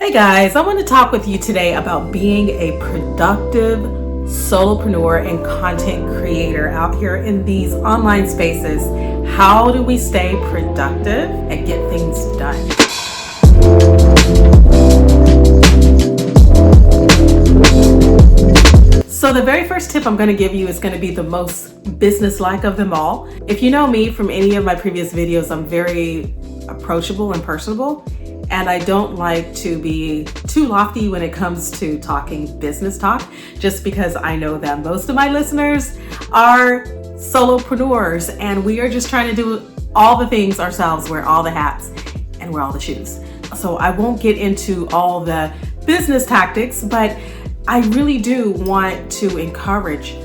Hey guys, I want to talk with you today about being a productive solopreneur and content creator out here in these online spaces. How do we stay productive and get things done? So the very first tip I'm going to give you is going to be the most business-like of them all. If you know me from any of my previous videos, I'm very approachable and personable. And I don't like to be too lofty when it comes to talking business talk, just because I know that most of my listeners are solopreneurs and we are just trying to do all the things ourselves, wear all the hats and wear all the shoes. So I won't get into all the business tactics, but I really do want to encourage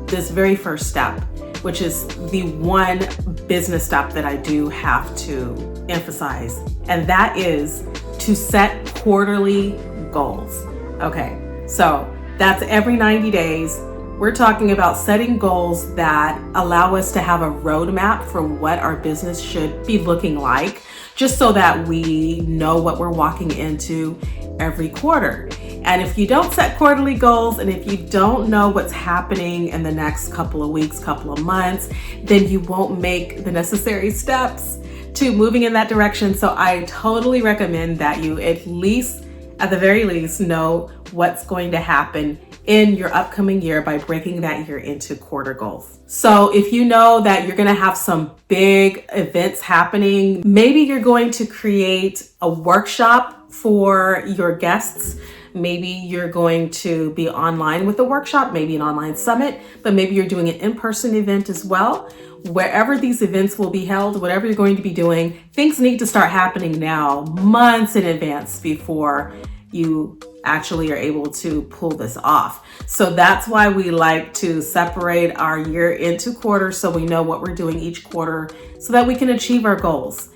this very first step, which is the one business step that I do have to emphasize, and that is to set quarterly goals. Okay, so that's every 90 days. We're talking about setting goals that allow us to have a roadmap for what our business should be looking like, just so that we know what we're walking into every quarter. And if you don't set quarterly goals, and if you don't know what's happening in the next couple of weeks, couple of months, then you won't make the necessary steps to moving in that direction. So I totally recommend that you at the very least, know what's going to happen in your upcoming year by breaking that year into quarter goals. So if you know that you're going to have some big events happening, maybe you're going to create a workshop for your guests. Maybe you're going to be online with a workshop, maybe an online summit, but maybe you're doing an in-person event as well. Wherever these events will be held, whatever you're going to be doing, things need to start happening now, months in advance, before you actually are able to pull this off. So that's why we like to separate our year into quarters, so we know what we're doing each quarter so that we can achieve our goals.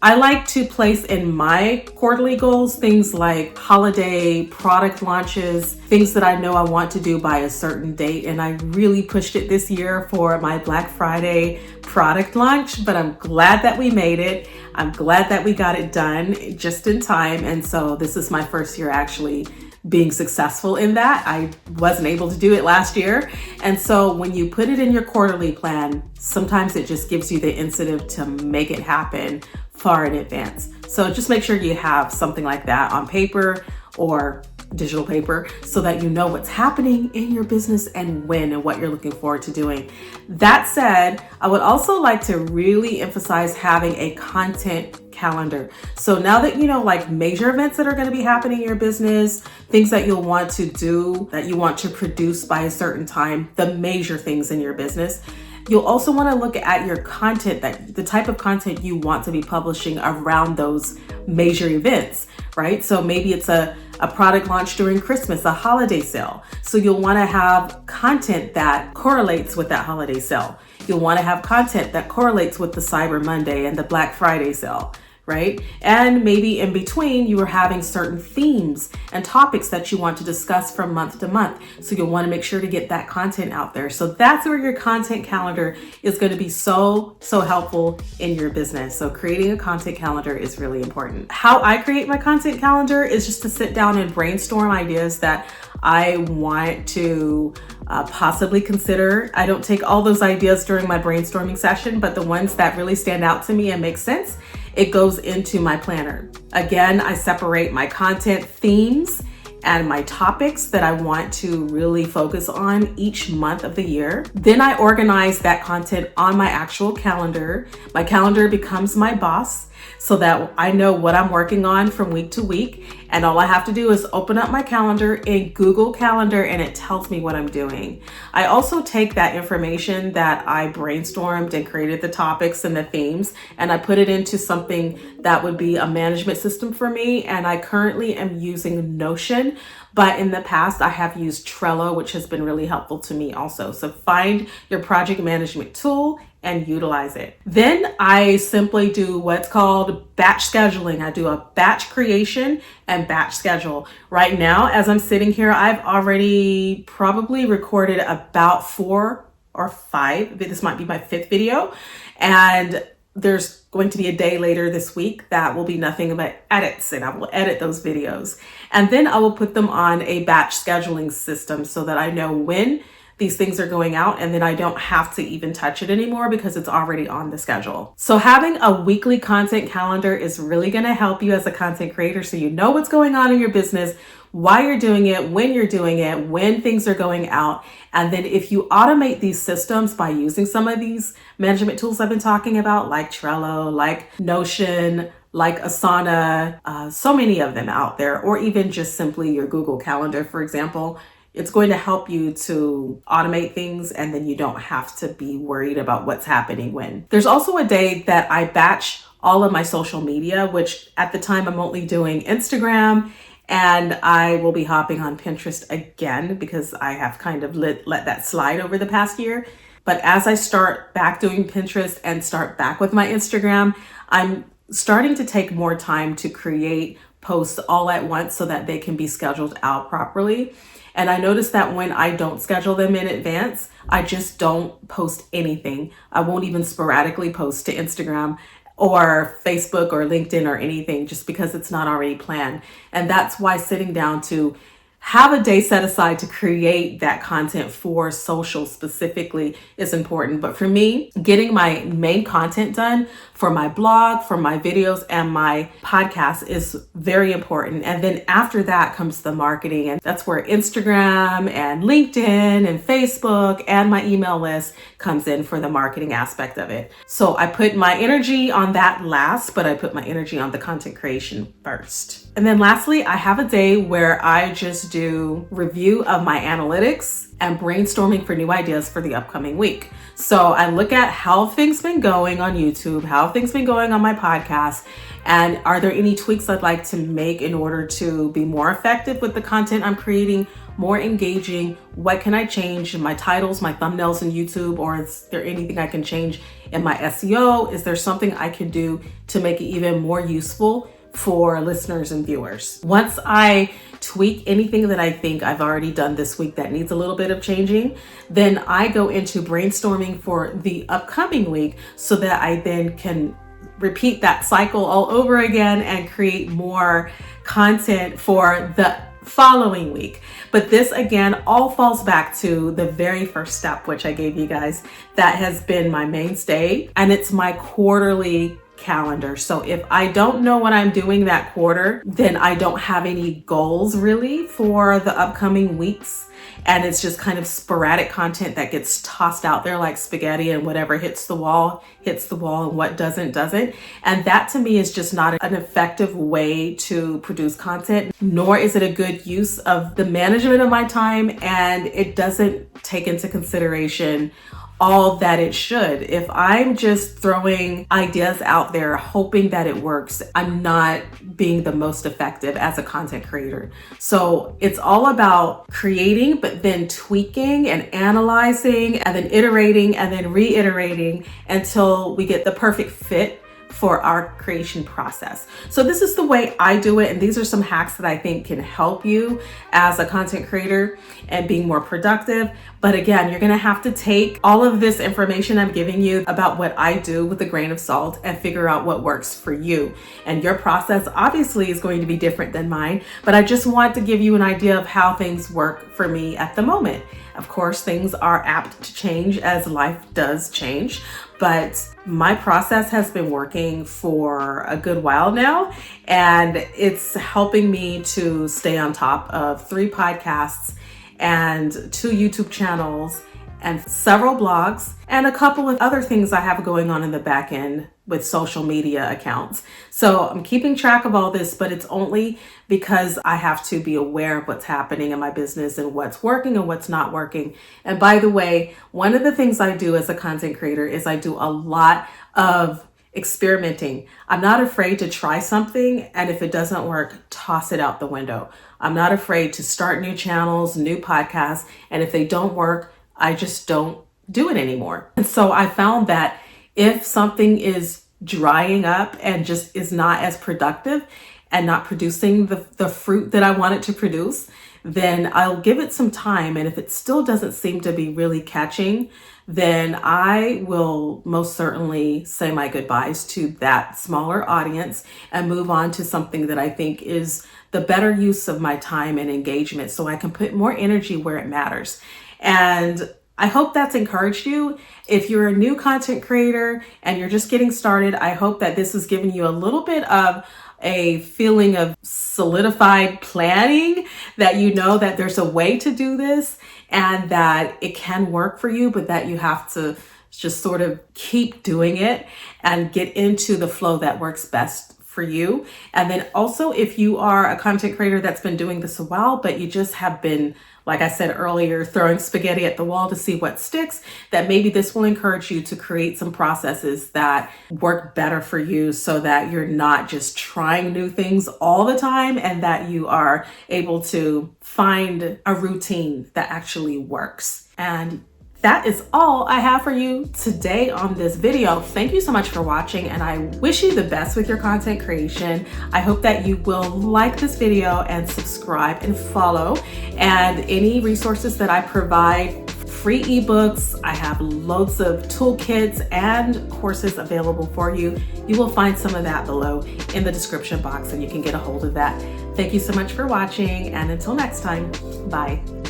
I like to place in my quarterly goals things like holiday product launches, things that I know I want to do by a certain date. And I really pushed it this year for my Black Friday product launch, but I'm glad that we made it. I'm glad that we got it done just in time. And so this is my first year actually being successful in that. I wasn't able to do it last year. And so when you put it in your quarterly plan, sometimes it just gives you the incentive to make it happen far in advance. So just make sure you have something like that on paper or digital paper so that you know what's happening in your business and when and what you're looking forward to doing. That said, I would also like to really emphasize having a content calendar. So now that you know, like major events that are going to be happening in your business, things that you'll want to do, that you want to produce by a certain time, the major things in your business, you'll also want to look at your content, that the type of content you want to be publishing around those major events, right? So maybe it's a product launch during Christmas, a holiday sale. So you'll want to have content that correlates with that holiday sale. You'll want to have content that correlates with the Cyber Monday and the Black Friday sale, right? And maybe in between, you are having certain themes and topics that you want to discuss from month to month. So you'll want to make sure to get that content out there. So that's where your content calendar is going to be so helpful in your business. So creating a content calendar is really important. How I create my content calendar is just to sit down and brainstorm ideas that I want to possibly consider. I don't take all those ideas during my brainstorming session, but the ones that really stand out to me and make sense, it goes into my planner. Again, I separate my content themes and my topics that I want to really focus on each month of the year. Then I organize that content on my actual calendar. My calendar becomes my boss so that I know what I'm working on from week to week. And all I have to do is open up my calendar in Google Calendar and it tells me what I'm doing. I also take that information that I brainstormed and created the topics and the themes, and I put it into something that would be a management system for me. And I currently am using Notion, but in the past I have used Trello, which has been really helpful to me also. So find your project management tool and utilize it. Then I simply do what's called batch scheduling. I do a batch creation and batch schedule. Right now, as I'm sitting here, I've already probably recorded about 4 or 5. This might be my 5th video. And there's going to be a day later this week that will be nothing but edits, and I will edit those videos. And then I will put them on a batch scheduling system so that I know when these things are going out, and then I don't have to even touch it anymore because it's already on the schedule. So having a weekly content calendar is really going to help you as a content creator, so you know what's going on in your business, why you're doing it, when you're doing it, when things are going out. And then if you automate these systems by using some of these management tools I've been talking about, like Trello, like Notion, like Asana, so many of them out there, or even just simply your Google Calendar, for example, it's going to help you to automate things, and then you don't have to be worried about what's happening when. There's also a day that I batch all of my social media, which at the time I'm only doing Instagram, and I will be hopping on Pinterest again because I have kind of let that slide over the past year. But as I start back doing Pinterest and start back with my Instagram, I'm starting to take more time to create posts all at once so that they can be scheduled out properly. And I noticed that when I don't schedule them in advance, I just don't post anything. I won't even sporadically post to Instagram or Facebook or LinkedIn or anything, just because it's not already planned. And that's why sitting down to have a day set aside to create that content for social specifically is important. But for me, getting my main content done for my blog, for my videos, and my podcast is very important. And then after that comes the marketing. And that's where Instagram and LinkedIn and Facebook and my email list comes in for the marketing aspect of it. So I put my energy on that last, but I put my energy on the content creation first. And then lastly, I have a day where I just do review of my analytics and brainstorming for new ideas for the upcoming week. So I look at how things been going on YouTube, how things been going on my podcast, and are there any tweaks I'd like to make in order to be more effective with the content I'm creating, more engaging? What can I change in my titles, my thumbnails in YouTube, or is there anything I can change in my SEO? Is there something I can do to make it even more useful for listeners and viewers? Once I tweak anything that I think I've already done this week that needs a little bit of changing, then I go into brainstorming for the upcoming week so that I then can repeat that cycle all over again and create more content for the following week. But this again all falls back to the very first step, which I gave you guys, that has been my mainstay, and it's my quarterly calendar. So if I don't know what I'm doing that quarter, then I don't have any goals really for the upcoming weeks. And it's just kind of sporadic content that gets tossed out there like spaghetti, and whatever hits the wall, and what doesn't. And that to me is just not an effective way to produce content, nor is it a good use of the management of my time. And it doesn't take into consideration all that it should. If I'm just throwing ideas out there hoping that it works, I'm not being the most effective as a content creator. So it's all about creating, but then tweaking and analyzing and then iterating and then reiterating until we get the perfect fit for our creation process. So this is the way I do it, and these are some hacks that I think can help you as a content creator and being more productive. But again, you're gonna have to take all of this information I'm giving you about what I do with a grain of salt and figure out what works for you. And your process obviously is going to be different than mine, but I just want to give you an idea of how things work for me at the moment. Of course, things are apt to change as life does change, but my process has been working for a good while now, and it's helping me to stay on top of 3 podcasts and 2 YouTube channels and several blogs and a couple of other things I have going on in the back end with social media accounts. So I'm keeping track of all this, but it's only because I have to be aware of what's happening in my business and what's working and what's not working. And by the way, one of the things I do as a content creator is I do a lot of experimenting. I'm not afraid to try something, and if it doesn't work, toss it out the window. I'm not afraid to start new channels, new podcasts, and if they don't work, I just don't do it anymore. And so I found that if something is drying up and just is not as productive and not producing the fruit that I want it to produce, then I'll give it some time. And if it still doesn't seem to be really catching, then I will most certainly say my goodbyes to that smaller audience and move on to something that I think is the better use of my time and engagement, so I can put more energy where it matters. And I hope that's encouraged you. If you're a new content creator and you're just getting started, I hope that this has given you a little bit of a feeling of solidified planning, that you know that there's a way to do this and that it can work for you, but that you have to just sort of keep doing it and get into the flow that works best for you. And then also, if you are a content creator that's been doing this a while, but you just have been, like I said earlier, throwing spaghetti at the wall to see what sticks, that maybe this will encourage you to create some processes that work better for you, so that you're not just trying new things all the time, and that you are able to find a routine that actually works. And that is all I have for you today on this video. Thank you so much for watching, and I wish you the best with your content creation. I hope that you will like this video and subscribe and follow. And any resources that I provide, free ebooks, I have loads of toolkits and courses available for you. You will find some of that below in the description box, and you can get a hold of that. Thank you so much for watching, and until next time, bye.